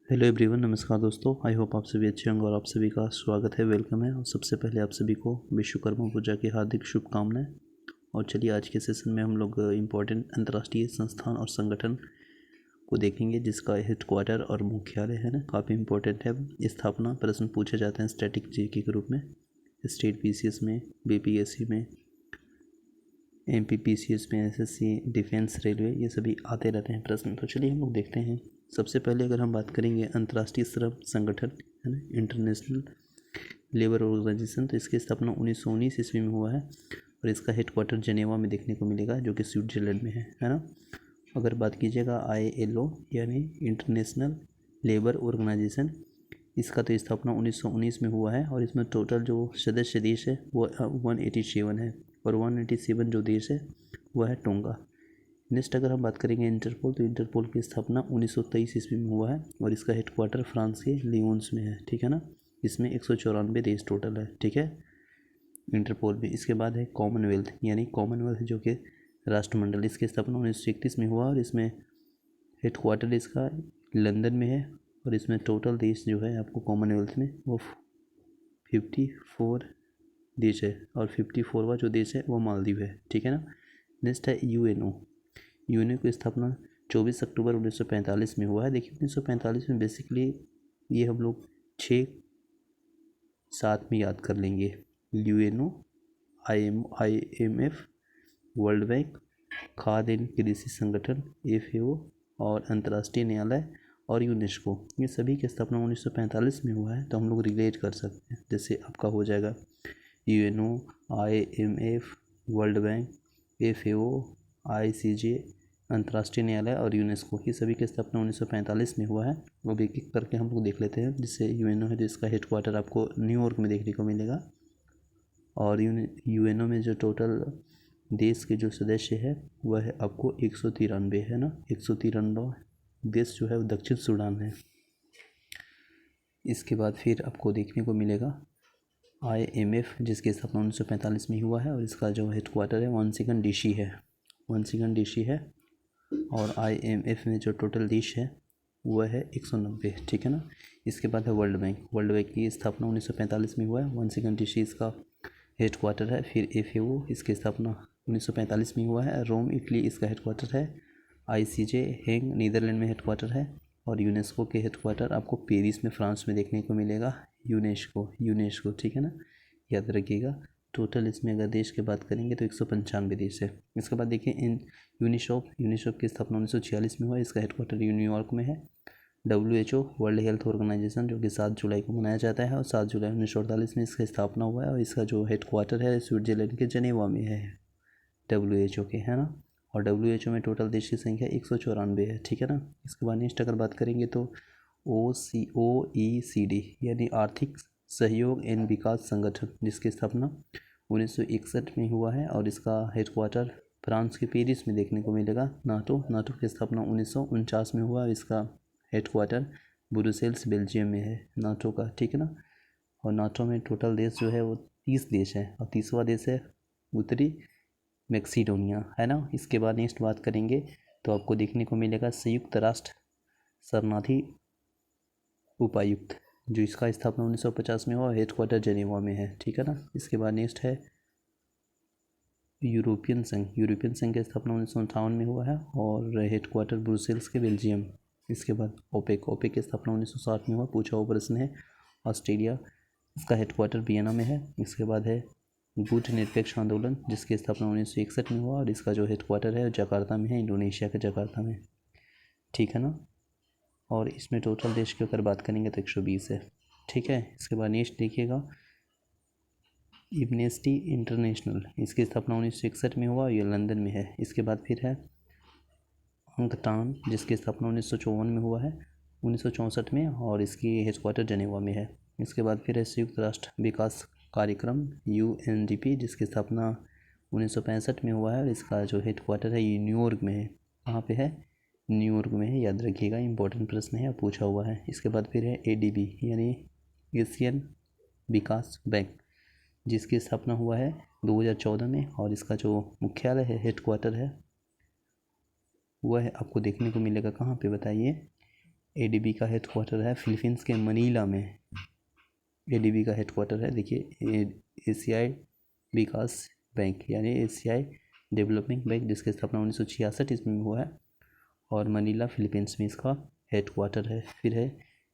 Hello everyone, नमस्कार दोस्तों। I hope आप सभी अच्छे होंगे और आप सभी का स्वागत है, वेलकम है। और सबसे पहले आप सभी को विश्वकर्मा पूजा की हार्दिक शुभकामनाएं। और चलिए आज के सेशन में हम लोग इम्पोर्टेंट अंतर्राष्ट्रीय संस्थान और संगठन को देखेंगे जिसका हेडक्वार्टर और मुख्यालय है ना, काफ़ी इम्पोर्टेंट है। स्थापना प्रश्न पूछे जाते हैं स्टैटिक जीके के रूप में, स्टेट पीसीएस में, बीपीएससी में, एमपीपीसीएस में, एसएससी, डिफेंस, रेलवे, ये सभी आते रहते हैं प्रश्न। तो चलिए हम लोग देखते हैं। सबसे पहले अगर हम बात करेंगे अंतर्राष्ट्रीय श्रम संगठन है ना, इंटरनेशनल लेबर ऑर्गेनाइजेशन, तो इसकी स्थापना 1919 ईस्वी में हुआ है और इसका हेडक्वार्टर जेनेवा में देखने को मिलेगा जो कि स्विट्जरलैंड में है ना। अगर बात कीजिएगा ILO यानी इंटरनेशनल लेबर ऑर्गेनाइजेशन, इसका तो स्थापना 1919 में हुआ है और इसमें टोटल जो सदस्य देश है वो 187 है और 187 जो देश है वह है टोंगा। नेक्स्ट अगर हम बात करेंगे इंटरपोल, तो इंटरपोल की स्थापना 1923 ईस्वी में हुआ है और इसका हेडक्वार्टर फ्रांस के लियोन्स में है, ठीक है ना। इसमें 194 देश टोटल है, ठीक है, इंटरपोल भी। इसके बाद है कॉमनवेल्थ यानी कॉमनवेल्थ जो कि राष्ट्रमंडल, इसकी स्थापना 1931 में हुआ और इसमें हेडक्वार्टर इसका लंदन में है और इसमें टोटल देश जो है आपको कॉमनवेल्थ में वो 54 देश है और 54वां जो देश है वो मालदीव है, ठीक है ना। नेक्स्ट है यूएनओ की स्थापना 24 अक्टूबर 1945 में हुआ है। देखिए 1945 में बेसिकली ये हम लोग 6 साथ में याद कर लेंगे। यूएनओ, IMF, वर्ल्ड बैंक, खाद्य एवं कृषि संगठन FAO और अंतर्राष्ट्रीय न्यायालय और यूनेस्को, ये सभी की स्थापना 1945 में हुआ है। तो हम लोग रिलेट कर सकते हैं, जैसे आपका हो जाएगा UNO, IMF, world bank, FAO, ICJ, अंतर्राष्ट्रीय न्यायालय और यूनेस्को, ये सभी की स्थापना 1945 में हुआ है। अब एक एक करके हम लोग देख लेते हैं। जिससे यूएनओ है जिसका हेडक्वार्टर आपको न्यूयॉर्क में देखने को मिलेगा और यूएनओ में जो टोटल देश के जो सदस्य है वह है आपको 193 है ना, 193 देश जो है वो दक्षिण सूडान है। इसके बाद फिर आपको देखने को मिलेगा IMF जिसकी स्थापना 1945 में हुआ है और इसका जो हेडक्वार्टर है वाशिंगटन DC है, वाशिंगटन DC है। और IMF में जो टोटल देश है वह है 190, ठीक है ना। इसके बाद है वर्ल्ड बैंक, वर्ल्ड बैंक की स्थापना 1945 में हुआ है, वाशिंगटन DC इसका हेडक्वार्टर है। फिर FAO, इसकी स्थापना 1945 में हुआ है, रोम इटली इसका हेडक्वार्टर है। ICJ हेग नीदरलैंड में हेडक्वार्टर है और यूनेस्को के हेडक्वार्टर आपको पेरिस में फ्रांस में देखने को मिलेगा। यूनेस्को, ठीक है ना, याद रखिएगा। टोटल इसमें अगर देश की बात करेंगे तो 195 देश है। इसके बाद देखिए इन यूनिसोफ की स्थापना 1946 में हुआ, इसका हेडक्वार्टर न्यूयॉर्क में है। WHO वर्ल्ड हेल्थ ऑर्गेनाइजेशन जो कि 7 जुलाई को मनाया जाता है और 7 जुलाई 1948 में इसका स्थापना हुआ है और इसका जो हेडक्वार्टर है स्विट्जरलैंड के जेनेवा में है, WHO के, है ना। और WHO में टोटल देश की संख्या 194 है, ठीक है ना। इसके बाद नेक्स्ट अगर बात करेंगे तो OECD यानी आर्थिक सहयोग एवं विकास संगठन, जिसकी स्थापना 1961 में हुआ है और इसका हेडक्वार्टर फ्रांस के पेरिस में देखने को मिलेगा। नाटो की स्थापना 1949 में हुआ और इसका हेडक्वार्टर ब्रुसेल्स बेल्जियम में है, नाटो का, ठीक है ना। और नाटो में टोटल देश जो है वो 30 देश है और 30वां देश है उत्तरी मैक्सिडोनिया, है ना। इसके बाद नेक्स्ट बात करेंगे तो आपको देखने को मिलेगा संयुक्त राष्ट्र शरणार्थी उपायुक्त, जो इसका स्थापना 1950 में हुआ, हेडक्वार्टर जेनेवा में है, ठीक है ना। इसके बाद नेक्स्ट है यूरोपियन संघ की स्थापना 1958 में हुआ है और हेडक्वार्टर ब्रुसेल्स के बेल्जियम। इसके बाद ओपेक की स्थापना 1960 में हुआ, पूछा हुआ प्रश्न है। ऑस्ट्रेलिया, इसका हेडक्वार्टर वियना में है। इसके बाद है गुट निरपेक्ष आंदोलन, जिसकी स्थापना 1961 में हुआ और इसका जो हेडक्वार्टर है जकार्ता में है, इंडोनेशिया के जकार्ता में, ठीक है ना। और इसमें टोटल देश की अगर बात करेंगे तो 120 है, ठीक है। इसके बाद नेक्स्ट देखिएगा एम्नेस्टी इंटरनेशनल, इसकी स्थापना 1961 में हुआ, ये लंदन में है। इसके बाद फिर है अंगटान, जिसकी स्थापना 1954 में हुआ है, 1964 में, और इसकी हेडक्वार्टर जेनेवा में है। इसके बाद फिर है संयुक्त राष्ट्र विकास कार्यक्रम UNDP, जिसकी स्थापना 1965 में हुआ है और इसका जो हेडक्वार्टर है ये न्यूयॉर्क में है। कहाँ पे है? न्यूयॉर्क में है, याद रखिएगा, इंपॉर्टेंट प्रश्न है, पूछा हुआ है। इसके बाद फिर है ADB यानी एशियन विकास बैंक, जिसकी स्थापना हुआ है 2014 में और इसका जो मुख्यालय है, हेडक्वार्टर है, वह है आपको देखने को मिलेगा कहाँ पे बताइए, एडीबी का हेड क्वार्टर है फिलीपींस के मनीला में। एडीबी का हेड क्वार्टर है, देखिए एशियाई विकास बैंक यानी एशियाई डेवलपमेंट बैंक, जिसकी स्थापना 1966 ईस्वी में हुआ है और मनीला फिलीपींस में इसका हेड क्वार्टर है। फिर है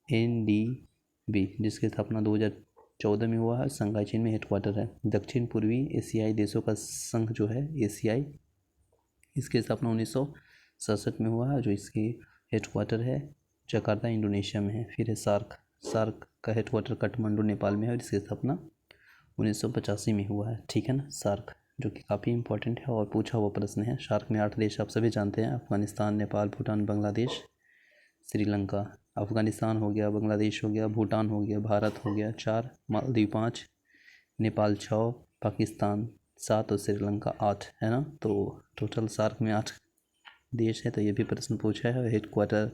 एनडीबी, जिसकी स्थापना 2014 में हुआ है, शंघाई चीन में हेड क्वार्टर है। दक्षिण पूर्वी एशियाई देशों का संघ जो है एशियाई, इसकी स्थापना 1967 में हुआ है, जो इसकी हेड क्वार्टर है जकार्ता इंडोनेशिया में है। फिर है सार्क, सार्क का हेड क्वार्टर काठमांडू नेपाल में है और इसकी स्थापना 1985 में हुआ है, ठीक है ना। सार्क जो कि काफ़ी इंपॉर्टेंट है और पूछा हुआ प्रश्न है। सार्क में 8 देश आप सभी जानते हैं, अफगानिस्तान, नेपाल, भूटान, बांग्लादेश, श्रीलंका। अफगानिस्तान हो गया, बांग्लादेश हो गया, भूटान हो गया, भारत हो गया 4, मालदीव 5, नेपाल 6, पाकिस्तान 7 और श्रीलंका 8, है ना। तो टोटल सार्क में 8 देश है। तो ये भी प्रश्न पूछा है। हेड क्वार्टर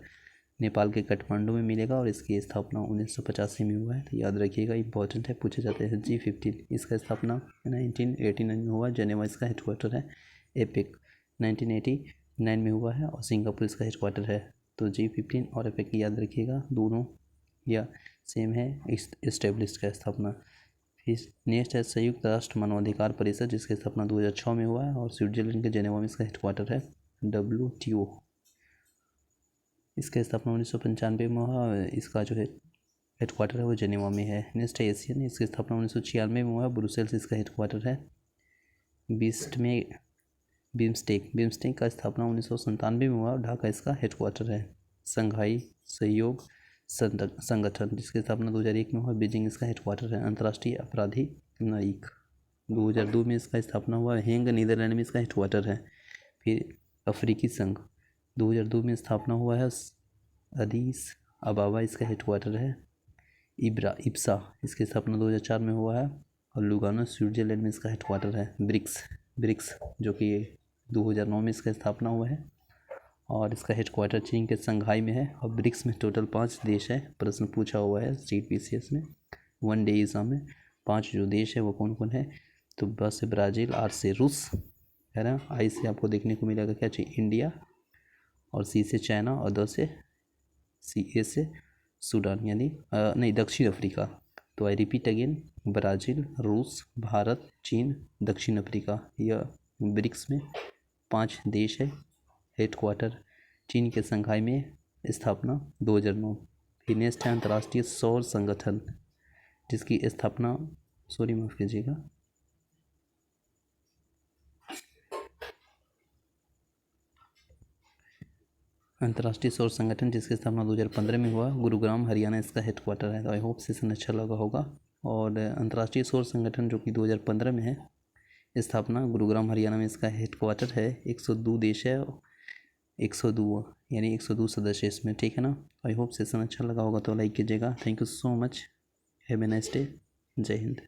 नेपाल के काठमांडू में मिलेगा और इसकी स्थापना 1985 में हुआ है, तो याद रखिएगा, इंपॉर्टेंट है, पूछे जाते हैं। G15 इसका स्थापना 1989 में हुआ, जेनेवा इसका हेड क्वार्टर है। एपेक 1989 में हुआ है और सिंगापुर इसका हेड क्वार्टर है। तो G15 और एपेक याद रखिएगा, दोनों या सेम है इस्टेब्लिश का स्थापना। फिर नेक्स्ट है संयुक्त राष्ट्र मानवाधिकार परिषद, जिसकी स्थापना 2006 में हुआ है और स्विट्जरलैंड के जेनेवा में इसका हेड क्वार्टर है। WTO इसका स्थापना 1995 में हुआ, इसका जो है हेड क्वार्टर है वो जेनेवा में है। नेक्स्ट है एशियन, इसकी स्थापना 1996 में हुआ, ब्रुसेल्स इसका हेड क्वार्टर है। बीस्ट में बिम्स्टेक का स्थापना 1997 में हुआ, ढाका इसका हेड क्वार्टर है। संघाई सहयोग संगठन, जिसकी स्थापना 2001 में हुआ, बीजिंग इसका हेड क्वार्टर है। अंतर्राष्ट्रीय अपराधी न्यायिक 2002 में इसका स्थापना हुआ, हेंग नीदरलैंड में इसका हेड क्वार्टर है। फिर अफ्रीकी संघ 2002 में स्थापना हुआ है, अदीस अबाबा इसका हेड क्वार्टर है। इब्सा इसकी स्थापना 2004 में हुआ है और लुगानो स्विट्जरलैंड में इसका हेड क्वार्टर है। ब्रिक्स जो कि 2009 में इसका स्थापना हुआ है और इसका हेड क्वार्टर चीन के संघाई में है। और ब्रिक्स में टोटल 5 देश है, प्रश्न पूछा हुआ है CPCS में, 1 डे एग्जाम में। 5 जो देश है वो कौन कौन है, तो ब से ब्राज़ील, R से रूस, है ना। I से आपको देखने को मिलेगा क्या चाहिए, इंडिया, और C से चाइना, और द से CA से सूडान यानी नहीं, दक्षिण अफ्रीका। तो आई रिपीट अगेन, ब्राज़ील, रूस, भारत, चीन, दक्षिण अफ्रीका। यह ब्रिक्स में 5 देश है। हेड क्वार्टर चीन के संघाई में, स्थापना 2009। फिर नेक्स्ट है अंतर्राष्ट्रीय सौर संगठन, जिसकी स्थापना, सॉरी माफ़ कीजिएगा, अंतर्राष्ट्रीय सौर संगठन जिसकी स्थापना 2015 में हुआ, गुरुग्राम हरियाणा इसका हेड क्वार्टर है। तो आई होप सेशन अच्छा लगा होगा। और अंतर्राष्ट्रीय सौर संगठन जो कि 2015 में है, स्थापना गुरुग्राम हरियाणा में इसका हेड क्वार्टर है। 102 देश है, 102 यानी 102 सदस्य इसमें, ठीक है ना। आई होप सेशन अच्छा लगा होगा, तो लाइक कीजिएगा। Thank you so much, have a nice day, जय हिंद।